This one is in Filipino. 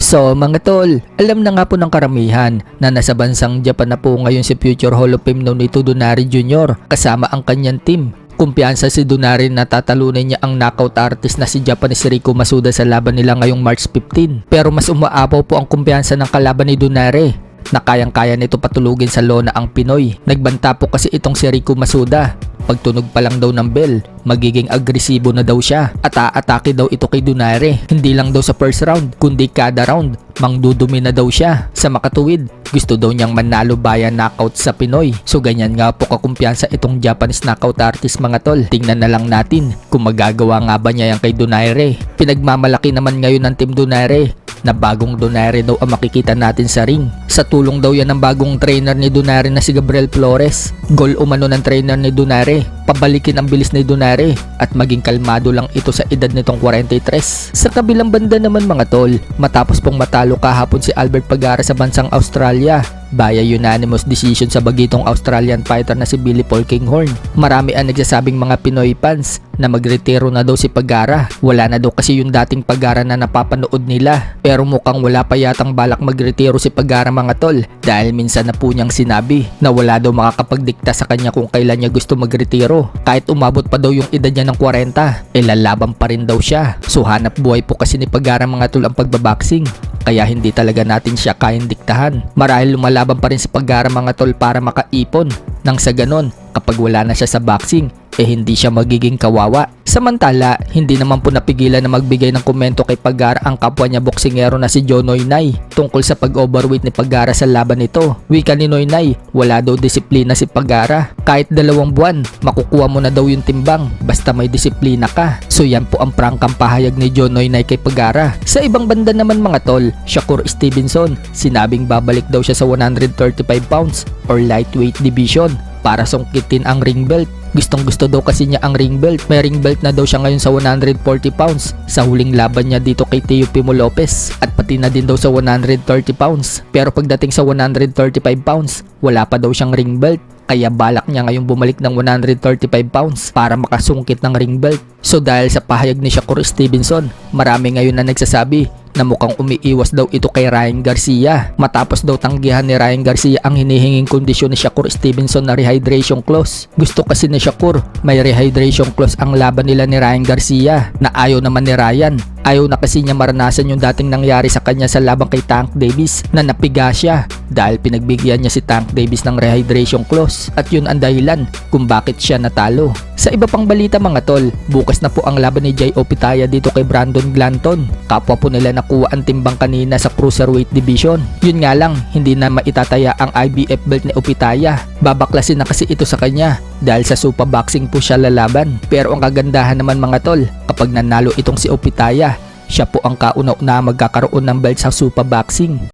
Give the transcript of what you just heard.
So mga tol, alam na nga po ng karamihan na nasa bansang Japan na po ngayon si future Hall of Fame Nonito Donaire Jr. kasama ang kanyang team. Kumpiyansa si Donaire na tatalunin niya ang knockout artist na si Japanese Rico Masuda sa laban nila ngayong March 15. Pero mas umaapaw po ang kumpiyansa ng kalaban ni Donaire na kayang-kaya nito patulugin sa lona ang Pinoy. Nagbanta po kasi itong si Rico Masuda. Pagtunog pa lang daw ng bell, magiging agresibo na daw siya at aatake daw ito kay Donaire. Hindi lang daw sa first round, kundi kada round, mangdudumi na daw siya. Sa makatuwid, gusto daw niyang manalo via knockout sa Pinoy. So ganyan nga po kakumpiyansa itong Japanese knockout artist mga tol. Tingnan na lang natin kung magagawa nga ba niya yan kay Donaire. Pinagmamalaki naman ngayon ng Team Donaire na bagong Donaire daw ang makikita natin sa ring. Sa tulong daw yan ng bagong trainer ni Donaire na si Gabriel Flores. Goal umano ng trainer ni Donaire, pabalikin ang bilis ni Donaire at maging kalmado lang ito sa edad nitong 43. Sa kabilang banda naman mga tol, matapos pong matalo kahapon si Albert Pagara sa bansang Australia via unanimous decision sa bagitong Australian fighter na si Billy Paul Kinghorn, marami ang nagsasabing mga Pinoy fans na magretiro na daw si Pagara. Wala na daw kasi yung dating Pagara na napapanood nila. Pero mukhang wala pa yatang balak magretiro si Pagara mga tol dahil minsan na po niyang sinabi na wala daw makakapagdikta sa kanya kung kailan niya gusto magretiro. Kahit umabot pa daw yung edad niya ng 40, lalaban pa rin daw siya. So hanap buhay po kasi ni Pagara mga tol ang pagbaboxing. Kaya hindi talaga natin siya kayang diktahan. Marahil lumalaban pa rin si Pagara mga tol para makaipon. Nang sa ganon, kapag wala na siya sa boxing, hindi siya magiging kawawa. Samantala, hindi naman po napigilan na magbigay ng komento kay Pagara ang kapwa niya boksingero na si Joe Noynay tungkol sa pag-overweight ni Pagara sa laban nito. Wika ni Noynay, wala daw disiplina si Pagara. Kahit 2 buwan, makukuha mo na daw yung timbang basta may disiplina ka. So yan po ang prangkang pahayag ni Joe Noynay kay Pagara. Sa ibang banda naman mga tol, Shakur Stevenson, sinabing babalik daw siya sa 135 pounds or lightweight division para sungkitin ang ring belt. Gustong gusto daw kasi niya ang ring belt. May ring belt na daw siya ngayon sa 140 pounds sa huling laban niya dito kay Teofimo Lopez at pati na din daw sa 130 pounds. Pero pagdating sa 135 pounds, wala pa daw siyang ring belt. Kaya balak niya ngayong bumalik ng 135 pounds para makasungkit ng ring belt. So dahil sa pahayag ni Shakur Stevenson, marami ngayon na nagsasabi na mukhang umiiwas daw ito kay Ryan Garcia matapos daw tanggihan ni Ryan Garcia ang hinihinging kondisyon ni Shakur Stevenson na rehydration clause. Gusto kasi ni Shakur may rehydration clause ang laban nila ni Ryan Garcia na ayaw naman ni Ryan. Ayaw na kasi niya maranasan yung dating nangyari sa kanya sa laban kay Tank Davis na napiga siya dahil pinagbigyan niya si Tank Davis ng rehydration clause at yun ang dahilan kung bakit siya natalo. Sa iba pang balita mga tol, bukas na po ang laban ni Jay Opitaya dito kay Brandon Glanton. Kapwa po nila nakuha ang timbang kanina sa cruiserweight division. Yun nga lang, hindi na maitataya ang IBF belt ni Opitaya. Babaklasin na kasi ito sa kanya dahil sa Supa Boxing po siya lalaban. Pero ang kagandahan naman mga tol, kapag nanalo itong si Opitaya, siya po ang kauna-una magkakaroon ng belt sa Supa Boxing.